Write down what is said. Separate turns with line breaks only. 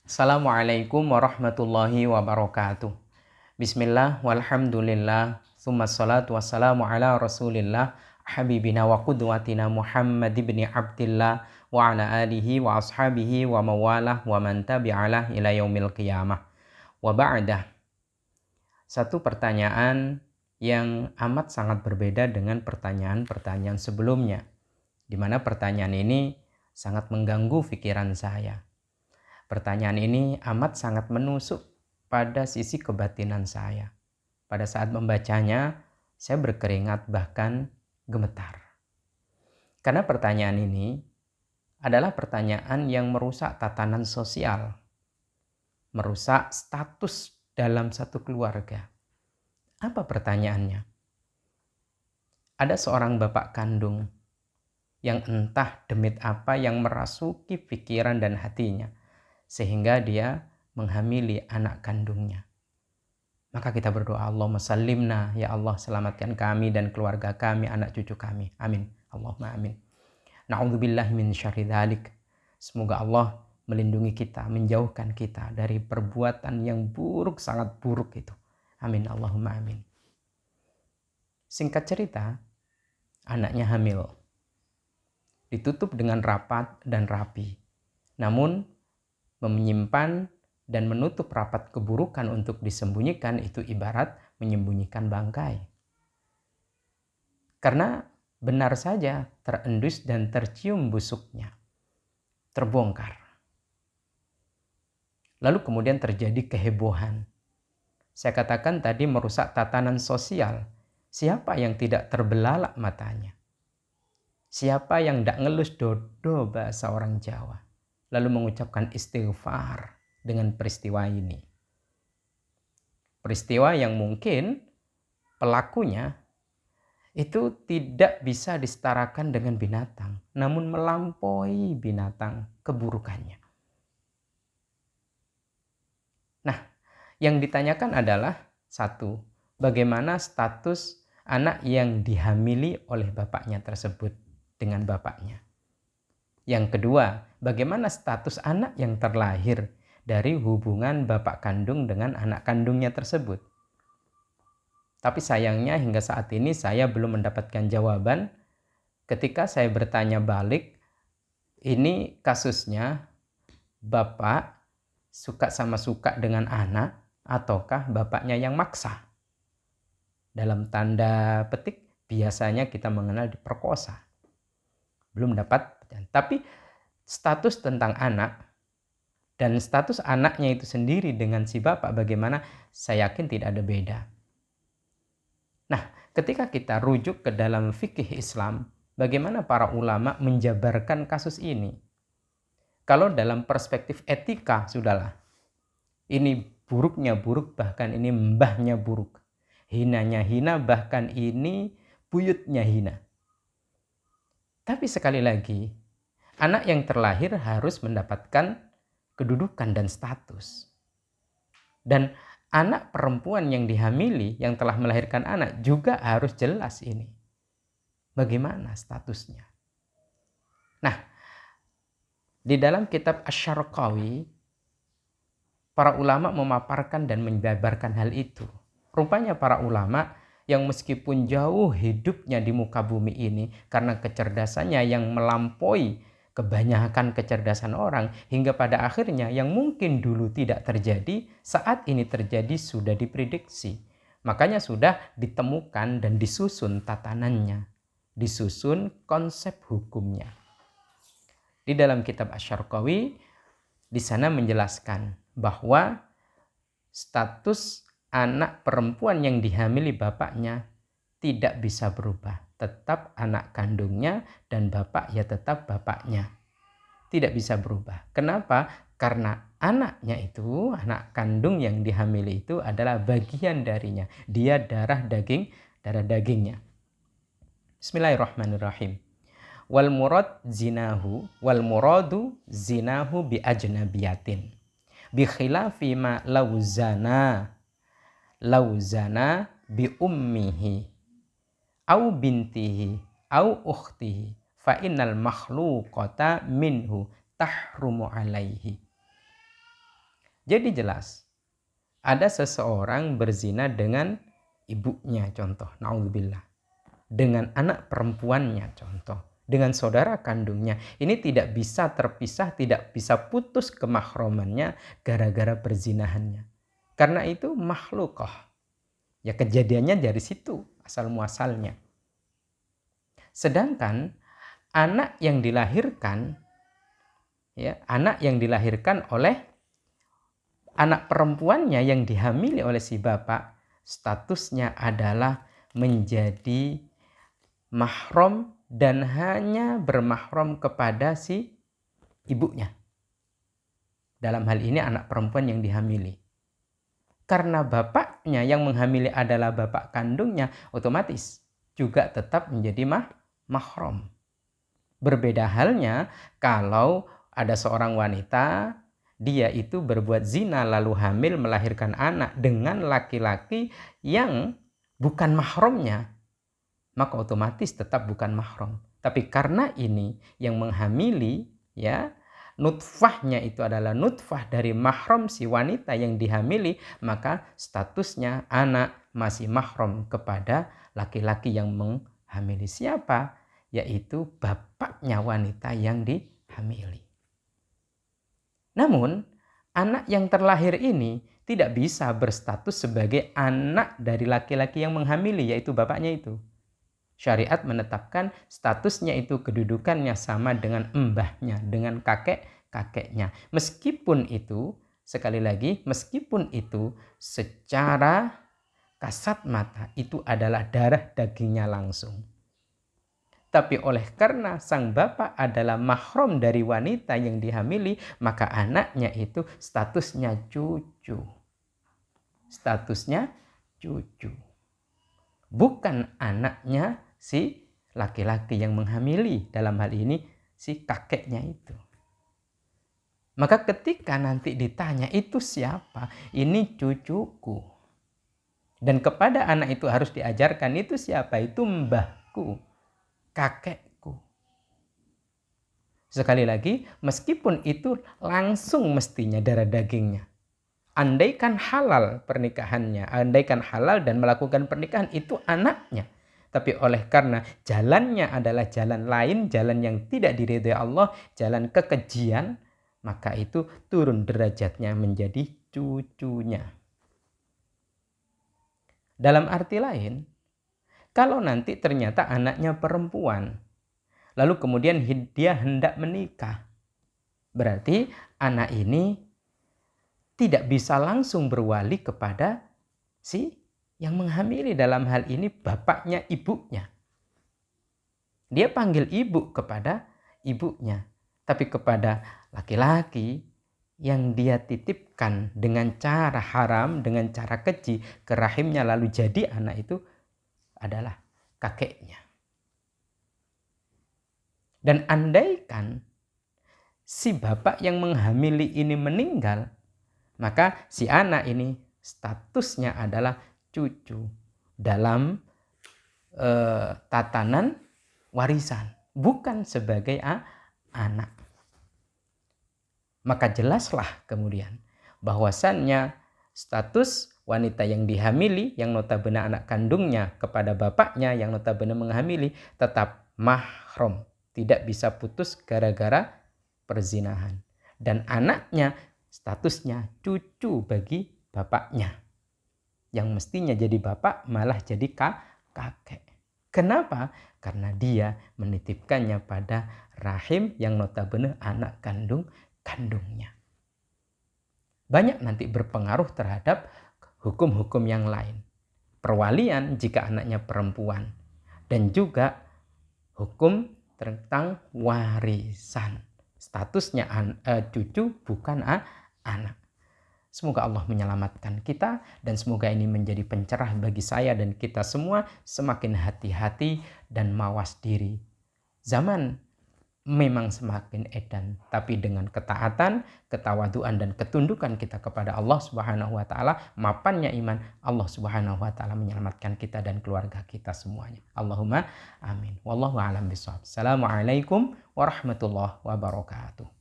Assalamualaikum warahmatullahi wabarakatuh. Bismillah walhamdulillah Summa salatu wassalamu ala rasulillah Habibina wa qudwatina Muhammad ibn Abdillah Wa ala alihi wa ashabihi wa mawalah Wa man tabi'alah ila yaumil qiyamah. Wa ba'dah. Satu pertanyaan yang amat sangat berbeda dengan pertanyaan-pertanyaan sebelumnya, di mana pertanyaan ini sangat mengganggu pikiran saya. Pertanyaan ini amat sangat menusuk pada sisi kebatinan saya. Pada saat membacanya, saya berkeringat bahkan gemetar. Karena pertanyaan ini adalah pertanyaan yang merusak tatanan sosial, merusak status dalam satu keluarga. Apa pertanyaannya? Ada seorang bapak kandung yang entah demit apa yang merasuki pikiran dan hatinya, sehingga dia menghamili anak kandungnya. Maka kita berdoa, Allahumma sallimna, ya Allah selamatkan kami dan keluarga kami, anak cucu kami. Amin. Allahumma amin. Na'udzubillahi min syarri dzalik. Semoga Allah melindungi kita, menjauhkan kita dari perbuatan yang buruk, sangat buruk itu. Amin. Allahumma amin. Singkat cerita, anaknya hamil. Ditutup dengan rapat dan rapi. Namun menyimpan dan menutup rapat keburukan untuk disembunyikan itu ibarat menyembunyikan bangkai. Karena benar saja terendus dan tercium busuknya, terbongkar. Lalu kemudian terjadi kehebohan. Saya katakan tadi merusak tatanan sosial. Siapa yang tidak terbelalak matanya? Siapa yang tidak ngelus dodo bahasa orang Jawa? Lalu mengucapkan istighfar dengan peristiwa ini. Peristiwa yang mungkin pelakunya itu tidak bisa disetarakan dengan binatang, namun melampaui binatang keburukannya. Nah, yang ditanyakan adalah satu, bagaimana status anak yang dihamili oleh bapaknya tersebut dengan bapaknya. Yang kedua, bagaimana status anak yang terlahir dari hubungan bapak kandung dengan anak kandungnya tersebut. Tapi sayangnya hingga saat ini saya belum mendapatkan jawaban. Ketika saya bertanya balik, ini kasusnya bapak suka sama suka dengan anak ataukah bapaknya yang maksa. Dalam tanda petik biasanya kita mengenal diperkosa. Belum dapat, tapi status tentang anak dan status anaknya itu sendiri dengan si bapak bagaimana, saya yakin tidak ada beda. Nah, ketika kita rujuk ke dalam fikih Islam, bagaimana para ulama menjabarkan kasus ini? Kalau dalam perspektif etika, sudahlah. Ini buruknya buruk, bahkan ini mbahnya buruk. Hinanya hina, bahkan ini buyutnya hina. Tapi sekali lagi, anak yang terlahir harus mendapatkan kedudukan dan status. Dan anak perempuan yang dihamili, yang telah melahirkan anak, juga harus jelas ini. Bagaimana statusnya? Nah, di dalam kitab Asy-Syarqawi, para ulama memaparkan dan menjabarkan hal itu. Rupanya para ulama yang meskipun jauh hidupnya di muka bumi ini karena kecerdasannya yang melampaui kebanyakan kecerdasan orang, hingga pada akhirnya yang mungkin dulu tidak terjadi, saat ini terjadi sudah diprediksi. Makanya sudah ditemukan dan disusun tatanannya, disusun konsep hukumnya. Di dalam kitab Asy-Syarqawi, di sana menjelaskan bahwa status anak perempuan yang dihamili bapaknya tidak bisa berubah. Tetap anak kandungnya dan bapak ya tetap bapaknya. Tidak bisa berubah. Kenapa? Karena anaknya itu, anak kandung yang dihamili itu adalah bagian darinya. Dia darah dagingnya. Bismillahirrahmanirrahim. Wal muradu zinahu bi ajnabiyatin. Bi khilafi ma lauzana bi ummihi au bintihi au ukhtihi fa innal makhluqata minhu tahrumu alaihi. Jadi jelas, ada seseorang berzina dengan ibunya contoh, naudzubillah. Dengan anak perempuannya contoh, dengan saudara kandungnya. Ini tidak bisa terpisah, tidak bisa putus kemahromannya gara-gara perzinahannya. Karena itu makhlukah. Ya kejadiannya dari situ asal muasalnya. Sedangkan anak yang dilahirkan, ya, anak yang dilahirkan oleh anak perempuannya yang dihamili oleh si bapak, statusnya adalah menjadi mahram dan hanya bermahram kepada si ibunya. Dalam hal ini anak perempuan yang dihamili. Karena bapaknya yang menghamili adalah bapak kandungnya, otomatis juga tetap menjadi mahram. Berbeda halnya kalau ada seorang wanita, dia itu berbuat zina lalu hamil melahirkan anak dengan laki-laki yang bukan mahramnya, maka otomatis tetap bukan mahram. Tapi karena ini yang menghamili, ya, nutfahnya itu adalah nutfah dari mahram si wanita yang dihamili, maka statusnya anak masih mahram kepada laki-laki yang menghamili. Siapa? Yaitu bapaknya wanita yang dihamili. Namun, anak yang terlahir ini tidak bisa berstatus sebagai anak dari laki-laki yang menghamili, yaitu bapaknya itu. Syariat menetapkan statusnya itu kedudukannya sama dengan mbahnya, dengan kakeknya. Meskipun itu, sekali lagi, meskipun itu secara kasat mata itu adalah darah dagingnya langsung. Tapi oleh karena sang bapak adalah mahram dari wanita yang dihamili, maka anaknya itu statusnya cucu. Statusnya cucu. Bukan anaknya si laki-laki yang menghamili, dalam hal ini si kakeknya itu. Maka ketika nanti ditanya itu siapa? Ini cucuku. Dan kepada anak itu harus diajarkan itu siapa? Itu mbahku, kakekku. Sekali lagi, meskipun itu langsung mestinya darah dagingnya. Andaikan halal pernikahannya, andaikan halal dan melakukan pernikahan itu anaknya. Tapi oleh karena jalannya adalah jalan lain, jalan yang tidak diridhai Allah, jalan kekejian, maka itu turun derajatnya menjadi cucunya. Dalam arti lain, kalau nanti ternyata anaknya perempuan, lalu kemudian dia hendak menikah, berarti anak ini tidak bisa langsung berwali kepada si yang menghamili, dalam hal ini bapaknya ibunya. Dia panggil ibu kepada ibunya. Tapi kepada laki-laki yang dia titipkan dengan cara haram, dengan cara keji ke rahimnya lalu jadi anak itu adalah kakeknya. Dan andaikan si bapak yang menghamili ini meninggal, maka si anak ini statusnya adalah cucu dalam tatanan warisan, bukan sebagai anak. Maka jelaslah kemudian bahwasannya status wanita yang dihamili, yang notabene anak kandungnya kepada bapaknya yang notabene menghamili, tetap mahram, tidak bisa putus gara-gara perzinahan. Dan anaknya statusnya cucu bagi bapaknya. Yang mestinya jadi bapak malah jadi kakek. Kenapa? Karena dia menitipkannya pada rahim yang notabene anak kandungnya. Banyak nanti berpengaruh terhadap hukum-hukum yang lain. Perwalian jika anaknya perempuan. Dan juga hukum tentang warisan. Statusnya cucu bukan anak. Semoga Allah menyelamatkan kita dan semoga ini menjadi pencerah bagi saya dan kita semua semakin hati-hati dan mawas diri. Zaman memang semakin edan, tapi dengan ketaatan, ketawaduan dan ketundukan kita kepada Allah Subhanahu wa taala, mapannya iman, Allah Subhanahu wa taala menyelamatkan kita dan keluarga kita semuanya. Allahumma amin. Wallahu a'lam bishawab. Assalamualaikum warahmatullahi wabarakatuh.